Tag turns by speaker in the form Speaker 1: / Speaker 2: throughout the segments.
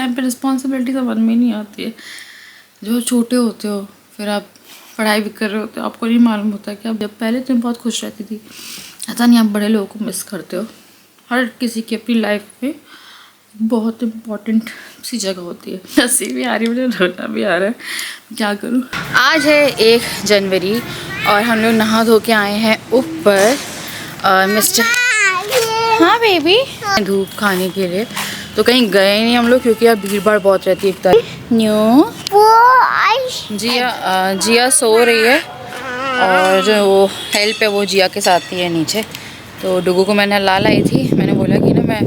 Speaker 1: Time पे responsibility समझ में नहीं आती है। जो छोटे होते हो फिर आप पढ़ाई भी कर रहे होते हो, आपको नहीं मालूम होता कि आप जब पहले तो बहुत खुश रहती थी, ऐसा नहीं आप बड़े लोगों को मिस करते हो। हर किसी की अपनी लाइफ में बहुत इम्पोर्टेंट सी जगह होती है। हंसी भी आ रही है, मुझे रोना भी आ रहा है, क्या करूँ। आज है 1 जनवरी और हम लोग नहा धो के आए हैं ऊपर मिस्टर, हाँ बेबी, धूप खाने के लिए। तो कहीं गए नहीं हम लोग क्योंकि यार भीड़ भाड़ बहुत रहती है एक तरह। जिया सो रही है और जो वो हेल्प है वो जिया के साथ ही है नीचे। तो डुगू को मैंने ला लाई थी, मैंने बोला कि ना मैं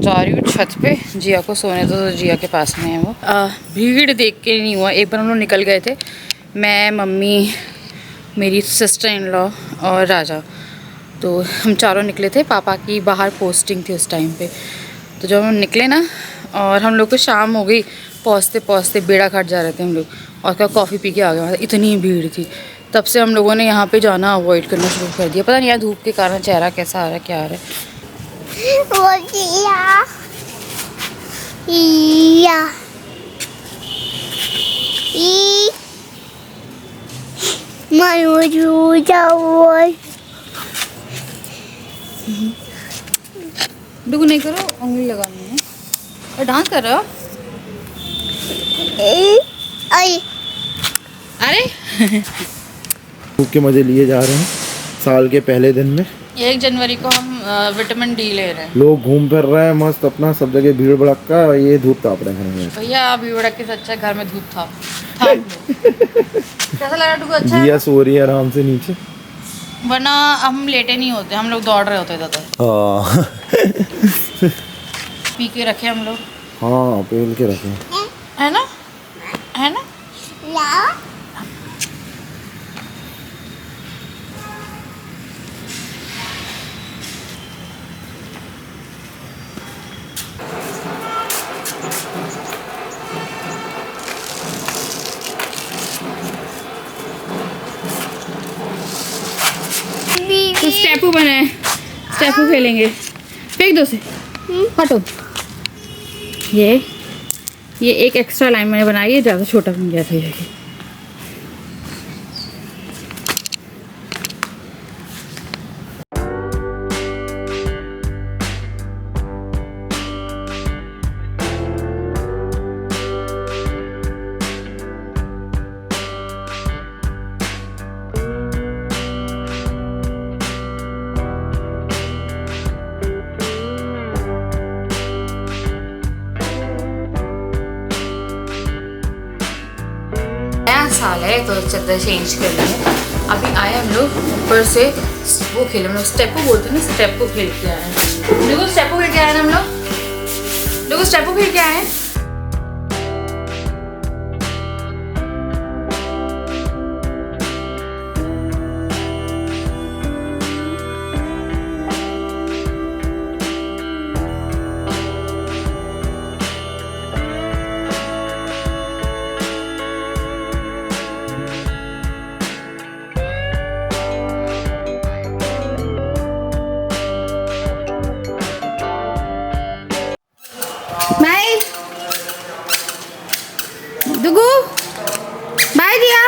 Speaker 1: जा रही हूँ छत पे, जिया को सोने दो, तो जिया के पास में है वो। भीड़ देख के नहीं हुआ, एक बार हम लोग निकल गए थे, मैं, मम्मी, मेरी सिस्टर इन लॉ और राजा, तो हम चारों निकले थे। पापा की बाहर पोस्टिंग थी उस टाइम पे, तो जब हम निकले ना और हम लोग को शाम हो गई, पहुँचते पहुँचते बेड़ा घाट जा रहे थे हम लोग, और क्या कॉफ़ी पी के आ गए, इतनी भीड़ थी। तब से हम लोगों ने यहाँ पे जाना अवॉइड करना शुरू कर दिया। पता नहीं यार धूप के कारण चेहरा कैसा आ रहा है, क्या आ रहा है। डुगू नहीं करो, उंगली लगानी है। और डांस कर रहे हो? अरे
Speaker 2: धूप के मजे लिए जा रहे हैं साल के पहले दिन में।
Speaker 1: 1 जनवरी को हम विटामिन डी ले रहे हैं।
Speaker 2: लोग घूम फिर रहे हैं मस्त अपना, सब जगह भीड़ भड़का, ये धूप ताप रहे हैं।
Speaker 1: भैया भीड़ भड़क से अच्छा घर में धूप था। कैसा लगा डुगू? अच्छा
Speaker 2: जिया सो रही है आराम से नीचे,
Speaker 1: वरना हम लेटे नहीं होते, हम लोग दौड़ रहे होते ज़्यादा। पी के रखे हम लोग।
Speaker 2: हाँ पेल के रखे
Speaker 1: है ना, है ना। तो स्टेपू बनाए, स्टेपू खेलेंगे। फेंक दो से, हटो। ये एक एक्स्ट्रा लाइन मैंने बनाई है, ज़्यादा छोटा बन गया था ये। साल है तो चद्दर चेंज कर लिए। अभी आए हम लोग ऊपर से, वो खेले हम लोग, स्टेपू बोलते हैं ना, स्टेपू खेल के आए हैं। देखो स्टेपू खेल के आए हैं हम लोग, देखो स्टेपू खेल के आए हैं। डुगू बाय दिया,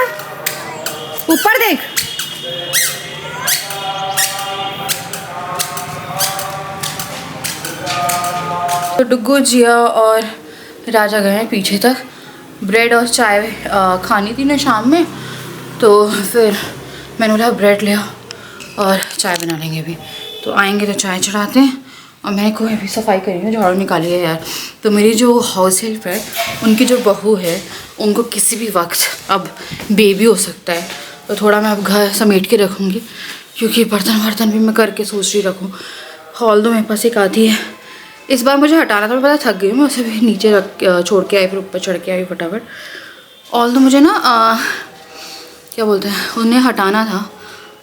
Speaker 1: ऊपर देख। तो डुगू, जिया और राजा गए हैं पीछे तक। ब्रेड और चाय खानी थी ना शाम में, तो फिर मैंने बोला ब्रेड ले आओ और चाय बना लेंगे अभी। तो आएंगे तो चाय चढ़ाते हैं। और मैंने कोई अभी सफाई करी है, झाड़ू निकाली है यार। तो मेरी जो हाउस हेल्प है, उनकी जो बहू है, उनको किसी भी वक्त अब बेबी हो सकता है। तो थोड़ा मैं अब घर समेट के रखूँगी, क्योंकि बर्तन भी मैं करके सोच रही रखूँ। हॉल तो मेरे पास एक आती है, इस बार मुझे हटाना था, मैं पता थक गई, मैं उसे भी नीचे रख छोड़ के आई, फिर ऊपर चढ़ के आई फटाफट। ऑल तो मुझे ना क्या बोलते हैं, उन्हें हटाना था,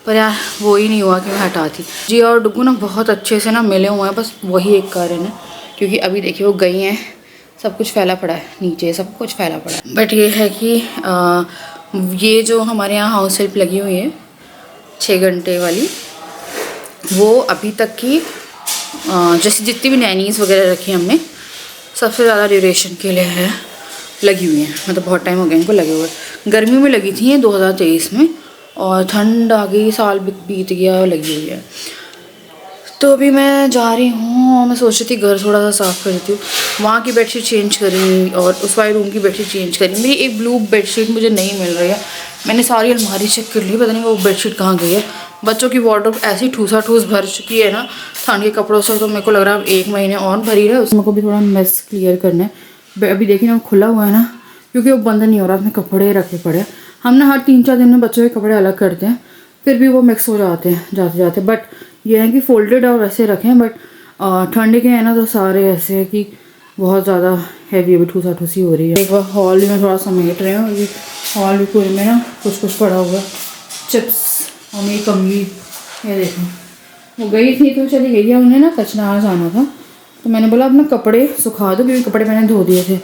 Speaker 1: पर यार वो ही नहीं हुआ कि मैं हटाती। जी और डुगू ना बहुत अच्छे से ना मिले हुए हैं, बस वही एक कारण है, क्योंकि अभी देखिए वो गई हैं, सब कुछ फैला पड़ा है नीचे, सब कुछ फैला पड़ा है। बट ये है कि ये जो हमारे यहाँ हाउस हेल्प लगी हुई है 6 घंटे वाली, वो अभी तक की जैसे जितनी भी नैनीज़ वगैरह रखी हमने, सबसे ज़्यादा ड्यूरेशन के लिए है लगी हुई हैं, मतलब बहुत टाइम हो गया इनको लगे हुए। गर्मी में लगी थी ये 2023 में, और ठंड आ गई, साल बीत गया और लगी हुई है। तो अभी मैं जा रही हूँ और मैं सोच रही थी घर थोड़ा सा साफ़ कर देती हूँ। वहाँ की बेडशीट चेंज करी और उस वाले रूम की बेडशीट चेंज करी। मेरी एक ब्लू बेडशीट मुझे नहीं मिल रही है, मैंने सारी अलमारी चेक कर ली, पता नहीं वो बेडशीट कहाँ गई है। बच्चों की वार्डरोब ऐसी ठूसा ठूस भर चुकी है ना ठंड के कपड़ों से, तो मेरे को लग रहा है 1 महीने और भरी है। उसमें को भी थोड़ा मेस क्लियर करना है। अभी देखिए ना खुला हुआ है ना, क्योंकि वो बंद नहीं हो रहा, उसमें कपड़े रखे पड़े। हम ना हर 3-4 दिन में बच्चों के कपड़े अलग करते हैं, फिर भी वो मिक्स हो जाते हैं जाते जाते। बट ये है कि फोल्डेड और वैसे रखें, बट ठंडी के हैं ना तो सारे ऐसे है कि बहुत ज़्यादा हैवी अभी ठूसा ठूसी हो रही है। एक बार हॉल में थोड़ा समेट रहे हूँ, अभी हॉल भी पूरे में ना कुछ कुछ पड़ा हुआ, चिप्स और मेरी कमली, ये देखो वो गई थी तो चली गई है, उन्हें ना कचनार जाना था, तो मैंने बोला अपना कपड़े सुखा दो, क्योंकि कपड़े मैंने धो दिए थे,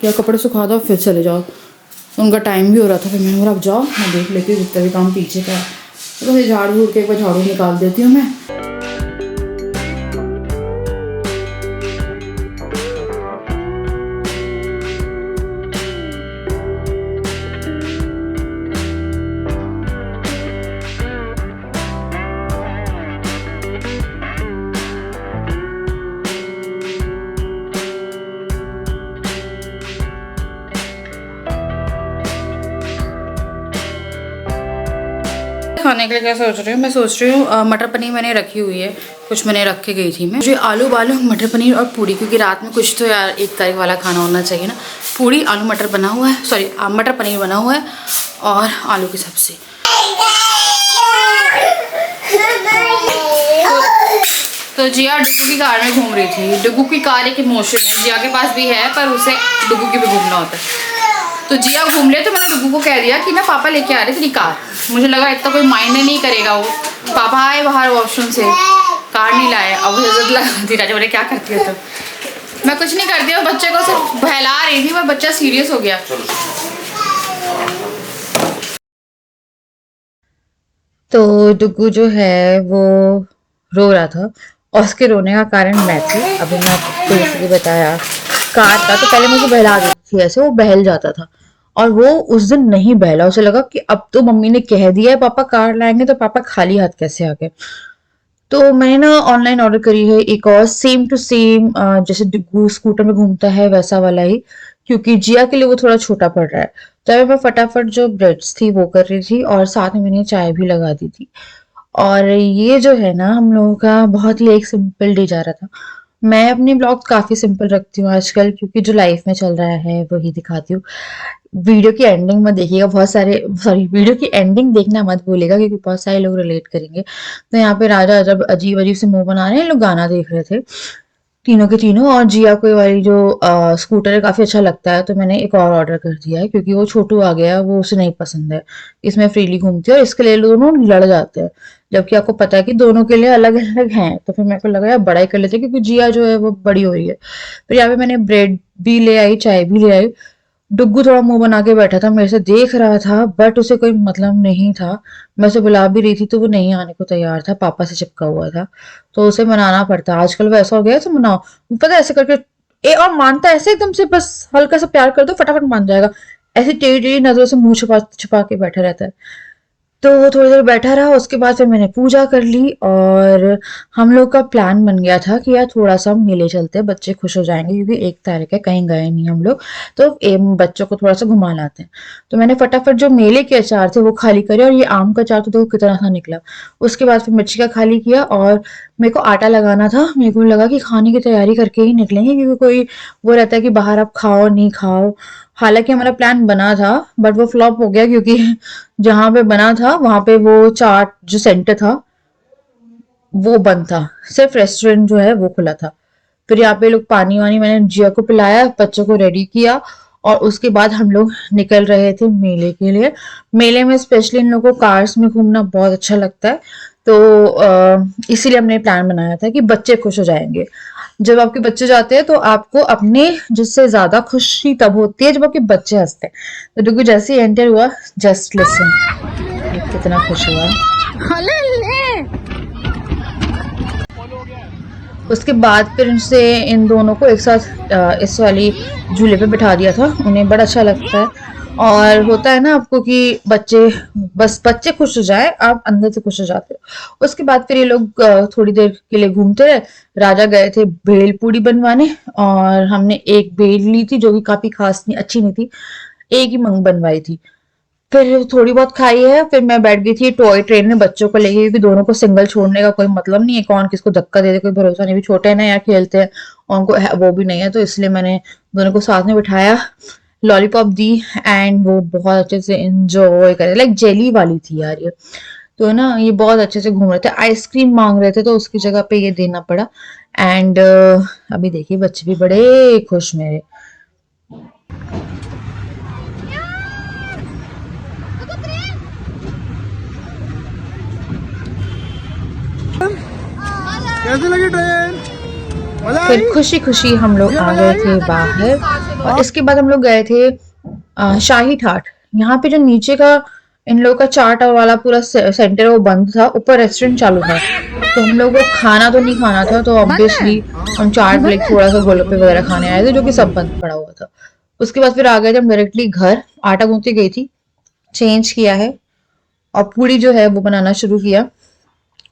Speaker 1: क्या कपड़े सुखा दो फिर चले जाओ। उनका टाइम भी हो रहा था, फिर मैंने बोला अब जाओ, मैं देख लेती हूँ जितना भी काम पीछे का है। तो झाड़ू झूड़ के एक बार झाड़ू निकाल देती हूँ मैं। खाने के लिए क्या सोच रही हूँ, मैं सोच रही हूँ मटर पनीर मैंने रखी हुई है, कुछ मैंने रख के गई थी मैं। मुझे आलू बालू मटर पनीर और पूड़ी, क्योंकि रात में कुछ तो यार 1 तारीख वाला खाना होना चाहिए ना। पूड़ी आलू मटर बना हुआ है, सॉरी मटर पनीर बना हुआ है, और आलू की सब्ज़ी। तो जिया डुगू की कार में घूम रही थी। डुगू की कार एक इमोशन है, जिया के पास भी है पर उसे डुगू की भी घूमना होता है। तो जिया घूम ले, तो मैंने डुगू को कह दिया कि ना पापा लेके आ रहे तेरी कार। मुझे लगा इतना कोई मायने नहीं करेगा, वो पापा आए बाहर वॉशरूम से, कार नहीं लाए। अब मुझे जरूरत लगा दी, राजा बोले क्या करती है तो मैं कुछ नहीं करती हूँ, बच्चे को सिर्फ बहला रही थी, पर बच्चा सीरियस हो गया। तो डुगू जो है वो रो रहा था, और उसके रोने का कारण मैं थी। अभी मैं आपको जैसे कि बताया कार था, तो पहले मुझे बहला देती थी, ऐसे वो बहल जाता था, और वो उस दिन नहीं बहला। उसे लगा कि अब तो मम्मी ने कह दिया है पापा कार लाएंगे, तो पापा खाली हाथ कैसे आ गए। तो मैंने ना ऑनलाइन ऑर्डर करी है एक और सेम टू सेम, जैसे डुगू स्कूटर में घूमता है वैसा वाला ही, क्योंकि जिया के लिए वो थोड़ा छोटा पड़ रहा है। तो अभी मैं फटाफट जो ब्रेड्स थी वो कर रही थी, और साथ में मैंने चाय भी लगा दी थी। और ये जो है ना हम लोगों का बहुत ही एक सिंपल डे जा रहा था। मैं अपने ब्लॉग काफ़ी सिंपल रखती हूँ आजकल, क्योंकि जो लाइफ में चल रहा है वही दिखाती हूँ। वीडियो की एंडिंग में देखिएगा, बहुत सारे, सॉरी वीडियो की एंडिंग देखना मत भूलिएगा, क्योंकि बहुत सारे लोग रिलेट करेंगे। तो यहाँ पे राजा जब अजीब अजीब से मुंह बना रहे हैं, लोग गाना देख रहे थे तीनों के तीनों। और जिया को वाली जो स्कूटर है काफ़ी अच्छा लगता है, तो मैंने एक और ऑर्डर कर दिया है, क्योंकि वो छोटू आ गया, वो उसे नहीं पसंद है। इसमें फ्रीली घूमती है, और इसके लिए दोनों लड़ जाते हैं, जबकि आपको पता है कि दोनों के लिए अलग अलग हैं। तो फिर मेरे को लगा यार बड़ा ही कर लेते, क्योंकि जिया जो है वो बड़ी हो रही है। फिर यहाँ पे मैंने ब्रेड भी ले आई, चाय भी ले आई। डुग्गू थोड़ा मुंह बना के बैठा था, मेरे से देख रहा था, बट उसे कोई मतलब नहीं था। मैं उसे बुला भी रही थी तो वो नहीं आने को तैयार था, पापा से चिपका हुआ था। तो उसे मनाना पड़ता, आजकल वो ऐसा हो गया है, तो मनाओ, पता है ऐसे करके। और मानता है ऐसे एकदम से, बस हल्का सा प्यार कर दो फटाफट मान जाएगा। ऐसी टेढ़ी टेढ़ी नजरों से मुंह छुपा छुपा के बैठा रहता है। तो वो थोड़ी देर बैठा रहा, उसके बाद फिर मैंने पूजा कर ली, और हम लोग का प्लान बन गया था कि यार थोड़ा सा मेले चलते हैं, बच्चे खुश हो जाएंगे, क्योंकि 1 तारीख है, कहीं गए नहीं हम लोग, तो बच्चों को थोड़ा सा घुमा लाते हैं। तो मैंने फटाफट जो मेले के अचार थे वो खाली करे, और ये आम का अचार तो देखो कितना सा निकला। उसके बाद फिर मिर्ची का खाली किया, और मेरे को आटा लगाना था। मेरे को लगा कि खाने की तैयारी करके ही निकलेंगे, क्योंकि कोई वो रहता है कि बाहर आप खाओ नहीं खाओ। हालांकि हमारा प्लान बना था, बट वो फ्लॉप हो गया, क्योंकि जहां पे बना था वहां पे वो चाट जो सेंटर था वो बंद था, सिर्फ रेस्टोरेंट जो है वो खुला था। फिर यहाँ पे लोग पानी वानी मैंने जिया को पिलाया, बच्चों को रेडी किया, और उसके बाद हम लोग निकल रहे थे मेले के लिए। मेले में स्पेशली इन लोगों को कार्स में घूमना बहुत अच्छा लगता है, तो इसीलिए हमने प्लान बनाया था कि बच्चे खुश हो जाएंगे। जब आपके बच्चे जाते हैं तो आपको अपने जिससे ज्यादा खुशी तब होती है जब आपके बच्चे हंसते हैं। तो डुगू जैसे ही एंटर हुआ, जस्ट लिसन, कितना खुश हुआ। उसके बाद फिर इनसे इन दोनों को एक साथ इस वाली झूले पे बिठा दिया था। उन्हें बड़ा अच्छा लगता है। और होता है ना आपको कि बच्चे, बस बच्चे खुश हो जाए आप अंदर से खुश हो जाते हो। उसके बाद फिर ये लोग थोड़ी देर के लिए घूमते रहे। राजा गए थे भेल पूड़ी बनवाने, और हमने एक भेल ली थी जो कि काफी खास नहीं, अच्छी नहीं थी, एक ही मंग बनवाई थी। फिर थोड़ी बहुत खाई है, फिर मैं बैठ गई थी टॉय ट्रेन में बच्चों को लेके, क्योंकि दोनों को सिंगल छोड़ने का कोई मतलब नहीं है, कौन किसको धक्का दे दे कोई भरोसा नहीं, भी छोटे हैं ना यार, खेलते हैं, और उनको वो भी नहीं है, तो इसलिए मैंने दोनों को साथ में बिठाया, लॉलीपॉप दी, एंड वो बहुत अच्छे से इंजॉय करे, लाइक जेली वाली थी यार ये। तो ना ये बहुत अच्छे से घूम रहे थे, आइसक्रीम मांग रहे थे तो उसकी जगह पे ये देना पड़ा। एंड अभी देखिए बच्चे भी बड़े खुश मेरे।
Speaker 2: कैसे लगी ट्रेन? मजा आई?
Speaker 1: फिर खुशी खुशी हम लोग आ गए थे बाहर, और इसके बाद हम लोग गए थे शाही ठाट। यहाँ पे जो नीचे का इन लोगों का चाट वाला पूरा सेंटर वो बंद था, ऊपर रेस्टोरेंट चालू था, तो हम लोग को खाना तो नहीं खाना था, तो ऑब्वियसली हम चाट लाइक थोड़ा सा गोलगप्पे वगैरह खाने आए थे, जो कि सब बंद पड़ा हुआ था। उसके बाद फिर आ गए थे हम डायरेक्टली घर, आटा गूंथती गई थी, चेंज किया है, और पूड़ी जो है वो बनाना शुरू किया।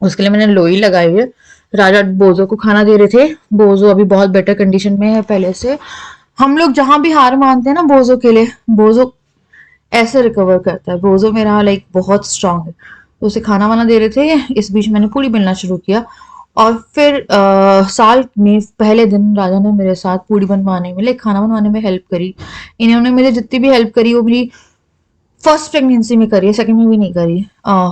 Speaker 1: उसके लिए मैंने लोई लगाई है। राजा बोजो को खाना दे रहे थे। बोजो अभी बहुत बेटर कंडीशन में है पहले से। हम लोग जहां भी हार मानते हैं ना बोजो के लिए, बोजो ऐसे रिकवर करता है। बोजो मेरा लाइक बहुत स्ट्रांग है, तो उसे खाना वाना दे रहे थे, इस बीच मैंने पूड़ी बेलना शुरू किया। और फिर साल में पहले दिन राजा ने मेरे साथ पूड़ी बनवाने में, लाइक खाना बनवाने में हेल्प करी। इन्होंने मेरी जितनी भी हेल्प करी वो मेरी फर्स्ट प्रेगनेंसी में करी है, सेकंड में भी नहीं करी।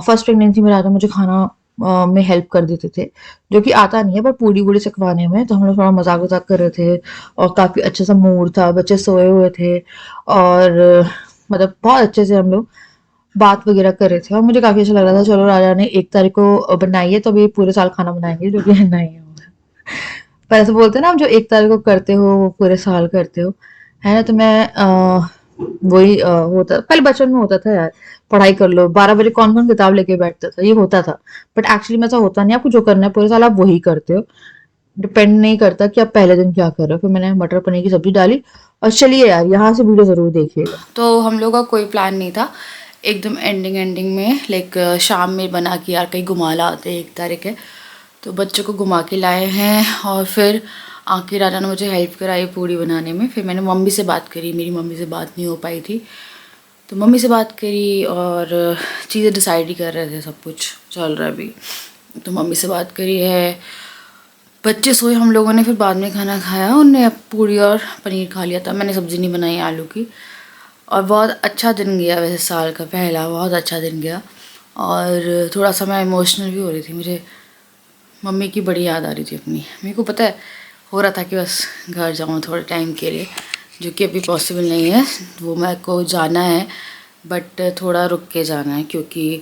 Speaker 1: फर्स्ट प्रेगनेंसी में राजा मुझे खाना में हेल्प कर देते थे, जो कि आता नहीं है, पर पूड़ी वूड़ी सिखवाने में तो हम लोग थोड़ा मजाक वजाक कर रहे थे, और काफी अच्छे सा मूड था, बच्चे सोए हुए थे, और मतलब बहुत अच्छे से हम लोग बात वगैरह कर रहे थे, और मुझे काफी अच्छा लग रहा था। चलो राजा ने 1 तारीख को बनाई है तो अभी पूरे साल खाना बनाएंगे, जो कि नहीं होगा। पर ऐसे बोलते हैं ना, आप जो 1 तारीख को करते हो वो पूरे साल करते हो, है ना। तो मैं वही होता पहले बचपन में होता था यार, पढ़ाई कर लो 12 बजे, कौन कौन किताब लेके बैठता था, ये होता था। बट एक्चुअली में ऐसा होता नहीं, आपको जो करना है पूरे साल आप वही करते हो, डिपेंड नहीं करता कि आप पहले दिन क्या कर रहे हो। फिर मैंने मटर पनीर की सब्जी डाली। और चलिए यार, यहाँ से वीडियो जरूर देखिएगा। तो हम लोग का कोई प्लान नहीं था, एकदम एंडिंग में लाइक शाम में बना के यार कहीं घुमा ला आते, 1 तारीख है तो बच्चों को घुमा के लाए हैं। और फिर आके राजा ने मुझे हेल्प कराई पूड़ी बनाने में। फिर मैंने मम्मी से बात करी, मेरी मम्मी से बात नहीं हो पाई थी, तो मम्मी से बात करी, और चीज़ें डिसाइड ही कर रहे थे, सब कुछ चल रहा है अभी। तो मम्मी से बात करी है, बच्चे सोए, हम लोगों ने फिर बाद में खाना खाया, उनने पूड़ी और पनीर खा लिया था, मैंने सब्ज़ी नहीं बनाई आलू की। और बहुत अच्छा दिन गया वैसे, साल का पहला बहुत अच्छा दिन गया। और थोड़ा सा मैं इमोशनल भी हो रही थी, मुझे मम्मी की बड़ी याद आ रही थी अपनी। मेरे को पता है हो रहा था कि बस घर जाऊँ थोड़े टाइम के लिए, जो कि अभी पॉसिबल नहीं है, वो मेरे को जाना है, बट थोड़ा रुक के जाना है, क्योंकि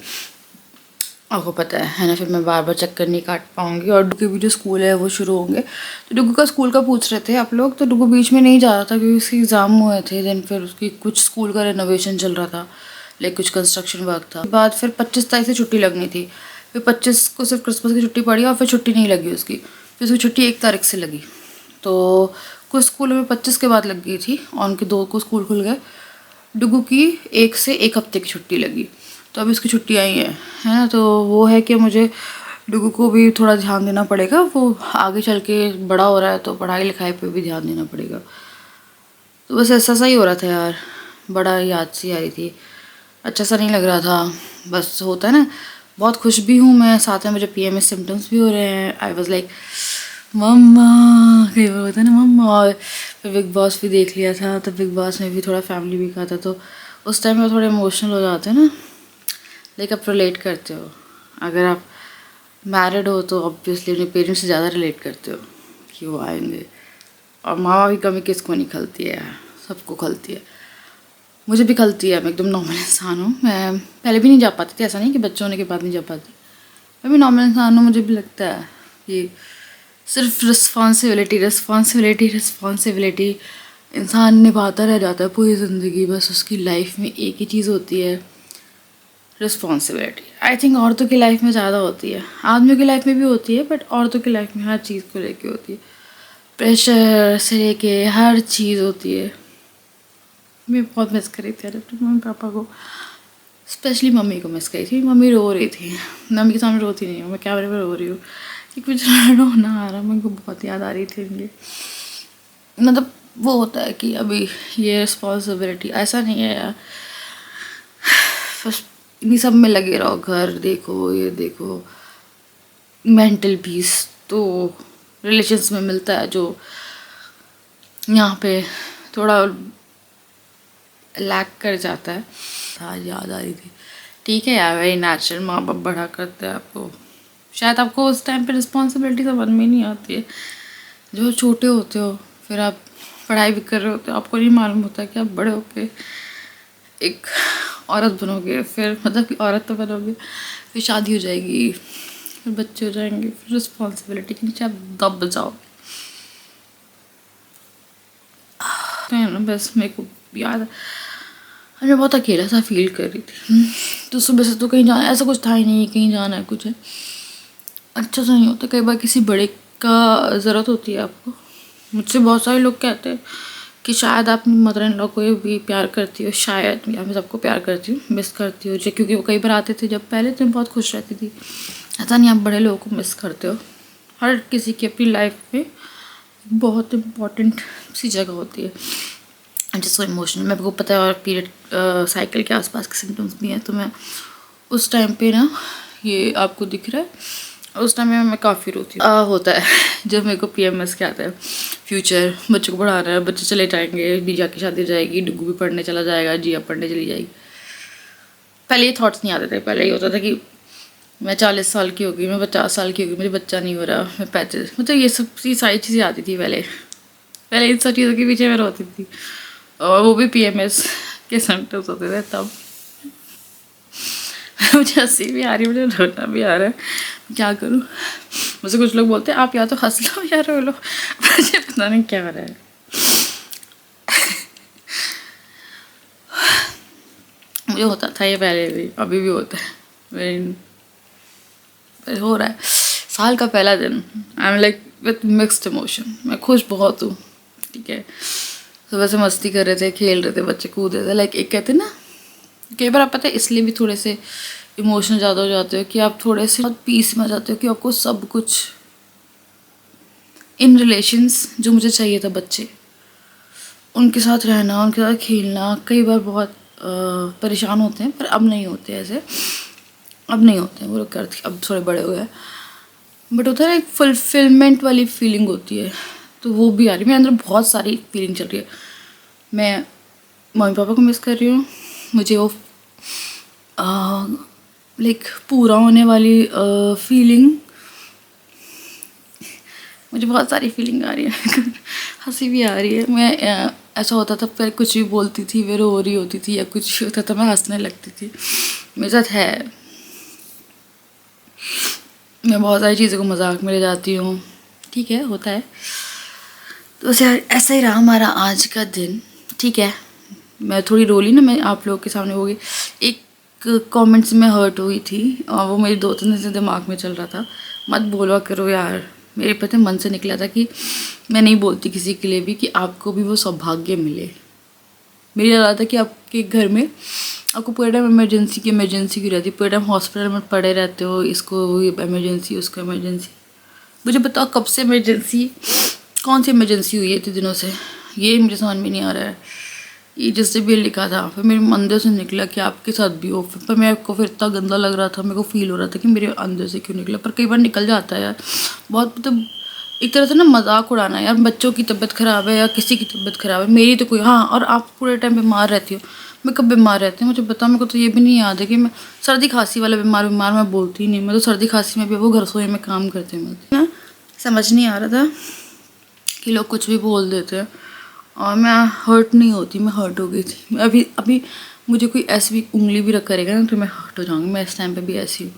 Speaker 1: आपको पता है ना, फिर मैं बार बार चक्कर नहीं काट पाऊँगी। और डुगू भी जो स्कूल है वो शुरू होंगे, तो डुगू का स्कूल का पूछ रहे थे आप लोग, तो डुगू बीच में नहीं जा रहा था क्योंकि उसके एग्ज़ाम हुए थे। देन फिर उसकी कुछ स्कूल का रिनोवेशन चल रहा था, लाइक कुछ कंस्ट्रक्शन वर्क था। बाद फिर 25 तारीख से छुट्टी लगनी थी, फिर 25 को सिर्फ क्रिसमस की छुट्टी पड़ी, और फिर छुट्टी नहीं लगी उसकी, फिर उसकी छुट्टी 1 तारीख से लगी। तो कुछ स्कूलों में 25 के बाद लग गई थी, और उनके 2 को स्कूल खुल गए। डुगू की 1 से 1 हफ्ते की छुट्टी लगी, तो अभी उसकी छुट्टी आई है ना। तो वो है कि मुझे डुगू को भी थोड़ा ध्यान देना पड़ेगा, वो आगे चल के बड़ा हो रहा है तो पढ़ाई लिखाई पे भी ध्यान देना पड़ेगा। तो बस ऐसा सा ही हो रहा था यार, बड़ा याद सी आ रही थी, अच्छा सा नहीं लग रहा था। बस होता है ना, बहुत खुश भी हूँ मैं, साथ में मुझे PMS सिम्टम्स भी हो रहे हैं। आई वॉज लाइक मम्मा, कई बार होता है ना मम्मा। और फिर बिग बॉस भी देख लिया था, तो बिग बॉस में भी थोड़ा फैमिली भी का था, तो उस टाइम में थोड़े इमोशनल हो जाते हैं ना, लाइक आप रिलेट करते हो। अगर आप मैरिड हो तो ऑब्वियसली अपने पेरेंट्स से ज़्यादा रिलेट करते हो कि वो आएंगे। और माँ बाप की कमी किसको नहीं खलती है, सबको खलती है, मुझे भी खलती है। मैं एकदम नॉर्मल इंसान हूँ, मैं पहले भी नहीं जा पाती थी, ऐसा नहीं कि बच्चे होने के बाद नहीं जा पाती, मैं भी नॉर्मल इंसान हूँ। मुझे भी लगता है कि सिर्फ रिस्पॉन्सिबिलिटी इंसान निभाता रह जाता है पूरी ज़िंदगी। बस उसकी लाइफ में एक ही चीज़ होती है रिस्पॉन्सिबिलिटी आई थिंक औरतों की लाइफ में ज़्यादा होती है, आदमियों की लाइफ में भी होती है, बट औरतों की लाइफ में हर चीज़ को लेके होती है, प्रेशर से लेके हर चीज़ होती है। मैं बहुत मिस कर रही थी अपने मम्मी पापा को, स्पेशली मम्मी को मिस करी थी। मम्मी रो रही थी, मम्मी के सामने रोती नहीं हूँ, मैं कैमरे में रो रही हूँ कि कुछ रोना आ रहा, मेरे को बहुत याद आ रही थी इनकी। मतलब वो होता है कि अभी ये रिस्पॉन्सिबिलिटी ऐसा नहीं है यार, बस इन्हीं सब में लगे रहो, घर देखो, ये देखो, मेंटल पीस तो रिलेशंस में मिलता है जो यहाँ पे थोड़ा लैक कर जाता है। आज याद आ रही थी, ठीक है यार, वेरी नेचुरल, माँ बाप बड़ा करते हैं आपको, शायद आपको उस टाइम पे रिस्पॉन्सिबिलिटी समझ में नहीं आती है। जो छोटे होते हो, फिर आप पढ़ाई भी कर रहे होते हो, आपको नहीं मालूम होता कि आप बड़े होके एक औरत बनोगे, फिर मतलब कि औरत तो बनोगे, फिर शादी हो जाएगी, फिर बच्चे हो जाएंगे, फिर रिस्पॉन्सिबिलिटी के नीचे आप दब जाओगे। तो है ना, बस मेरे को याद है, मैं बहुत अकेला सा फील कर रही थी। तो सुबह से तो कहीं जाना, ऐसा कुछ था ही नहीं कहीं जाना है, कुछ है अच्छा सा नहीं होता। कई बार किसी बड़े का ज़रूरत होती है आपको। मुझसे बहुत सारे लोग कहते हैं कि शायद आप मदर इन लॉ को भी प्यार करती हो, शायद, या मैं सबको प्यार करती हूँ, मिस करती हो, क्योंकि वो कई बार आते थे जब पहले, तो मैं बहुत खुश रहती थी। ऐसा नहीं आप बड़े लोगों को मिस करते हो, हर किसी की अपनी लाइफ में बहुत इम्पॉर्टेंट सी जगह होती है। जिसको इमोशनल, मेरे को पता है, और पीरियड साइकिल के आसपास के सिम्टम्स भी हैं, तो मैं उस टाइम पे ना, ये आपको दिख रहा है, उस टाइम में मैं काफ़ी रोती हूँ। होता है जब मेरे को PMS क्या आता है, फ्यूचर, बच्चों को पढ़ाना है, बच्चे चले जाएंगे, बीजा की शादी हो जाएगी, डुग्गू भी पढ़ने चला जाएगा, जिया पढ़ने चली जाएगी। पहले ये थॉट्स नहीं आते थे, पहले ये होता था कि मैं 40 साल की होगी, मैं 50 साल की होगी, मुझे बच्चा नहीं हो रहा, मैं 35, मतलब ये सब सारी चीज़ें आती थी पहले इन सब चीज़ों के पीछे मैं रोती थी, और वो भी PMS के सिम्टम्स होते थे तब। मुझे हंसी भी आ रही है, मुझे रोना भी आ रहा है, क्या करूँ। मुझसे कुछ लोग बोलते हैं आप या तो हंस लो या रो लो, मुझे पता नहीं क्या हो रहा है। मुझे होता था ये पहले भी, अभी भी होता है, हो रहा है। साल का पहला दिन, I am like with mixed emotion. मैं खुश बहुत हूँ, ठीक है, सुबह से मस्ती कर रहे थे, खेल रहे थे, बच्चे कूद रहे थे, लाइक एक कहते ना, कई बार आप पता है इसलिए भी थोड़े से इमोशनल ज़्यादा हो जाते हो कि आप थोड़े से पीस में आ जाते हो कि आपको सब कुछ इन रिलेशंस जो मुझे चाहिए था, बच्चे, उनके साथ रहना, उनके साथ खेलना, कई बार बहुत परेशान होते हैं, पर अब नहीं होते ऐसे, अब नहीं होते हैं वो लोग, करते अब थोड़े बड़े हो गए, बट होता है एक फुलफिलमेंट वाली फीलिंग होती है, तो वो भी आ रही है मेरे अंदर, बहुत सारी फीलिंग चल रही है। मैं मम्मी पापा को मिस कर रही हूँ, मुझे वो लाइक पूरा होने वाली फीलिंग, मुझे बहुत सारी फीलिंग आ रही है हंसी भी आ रही है। मैं ऐसा होता था पहले, कुछ भी बोलती थी वे रो रही होती थी, या कुछ होता था मैं हंसने लगती थी, मेरे साथ है। मैं बहुत सारी चीज़ों को मजाक में ले जाती हूँ, ठीक है, होता है। तो ऐसा ही रहा हमारा आज का दिन, ठीक है। मैं थोड़ी रोली ना, मैं आप लोगों के सामने हो गई, एक कमेंट से मैं हर्ट हुई थी, और वो मेरे 2-3 दिन से दिमाग में चल रहा था, मत बोला करो यार, मेरे पता मन से निकला था कि मैं नहीं बोलती किसी के लिए भी कि आपको भी वो सौभाग्य मिले। मेरी लगा था कि आपके घर में आपको पूरे टाइम इमरजेंसी की रहती है, पूरे टाइम हॉस्पिटल में पड़े रहते हो, इसको इमरजेंसी, उसको इमरजेंसी। मुझे बताओ कब से इमरजेंसी, कौन सी इमरजेंसी हुई है इतने दिनों से, ये मुझे समझ में नहीं आ रहा है। ये जिससे भी लिखा था, फिर मेरे अंदर से निकला कि आपके साथ भी हो, पर मेरे को फिर इतना गंदा लग रहा था, मेरे को फील हो रहा था कि मेरे अंदर से क्यों निकला, पर कई बार निकल जाता है यार, बहुत मतलब एक तरह से ना मजाक उड़ाना यार, बच्चों की तबीयत ख़राब है या किसी की तबीयत ख़राब है, मेरी तो कोई, हाँ, और आप पूरे टाइम बीमार रहती हो, मैं कब बीमार रहती हूँ मुझे बताओ। मेरे को तो ये भी नहीं याद है कि मैं सर्दी खांसी वाला बीमार मैं बोलती ही नहीं, मैं तो सर्दी खांसी में भी वो घर सोए में काम करती हूँ। मैं समझ नहीं आ रहा था कि लोग कुछ भी बोल देते हैं, और मैं हर्ट नहीं होती, मैं हर्ट हो गई थी। अभी मुझे कोई ऐसी भी उंगली भी रख करेगा ना तो मैं हर्ट हो जाऊँगी, मैं इस टाइम पे भी ऐसी हूँ।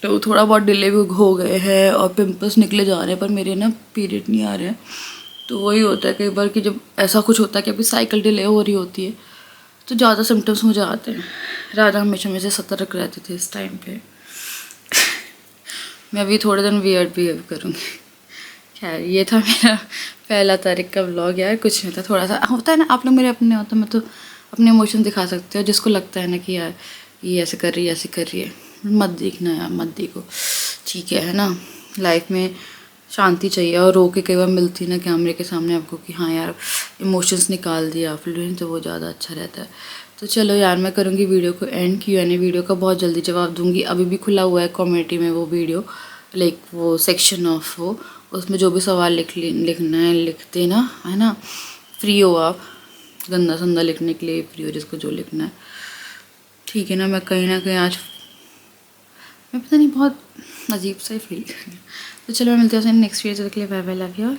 Speaker 1: तो थोड़ा बहुत डिले भी हो गए हैं और पिंपल्स निकले जा रहे हैं, पर मेरे ना पीरियड नहीं आ रहे हैं। तो वही होता है कई बार कि जब ऐसा कुछ होता है कि अभी साइकिल डिले हो रही होती है, तो ज़्यादा सिम्टम्स मुझे आते हैं। राजा हमेशा मुझे सतर्क रहते थे इस टाइम पे। मैं अभी थोड़े दिन वियर्ड बिहेव करूँगी। खैर ये था मेरा पहला तारीख का व्लॉग यार। कुछ नहीं था, थोड़ा सा होता है ना, आप लोग मेरे अपने हो तो मैं तो अपने इमोशन दिखा सकते हो। जिसको लगता है ना कि यार ये ऐसे कर रही है, ऐसे कर रही है, मत देखना यार, मत देखो, ठीक है ना। लाइफ में शांति चाहिए, और रो के कई बार मिलती ना कैमरे के सामने आपको कि हाँ यार इमोशंस निकाल दिया आप लोगों ने, तो वो ज़्यादा अच्छा रहता है। तो चलो यार मैं करूँगी वीडियो को एंड। Q&A वीडियो का बहुत जल्दी जवाब दूंगी। अभी भी खुला हुआ है कम्युनिटी में वो वीडियो, लाइक वो सेक्शन ऑफ वो, उसमें जो भी सवाल लिखना है लिख देना, है ना। फ्री हो आप, गंदा संदा लिखने के लिए फ्री हो, जिसको जो लिखना है, ठीक है ना। मैं कहीं ना कहीं आज मैं पता नहीं बहुत अजीब सा ही फील कर रही हूँ। तो चलो मैं मिलती हूँ नेक्स्ट वीडियो के लिए। Bye bye, love you.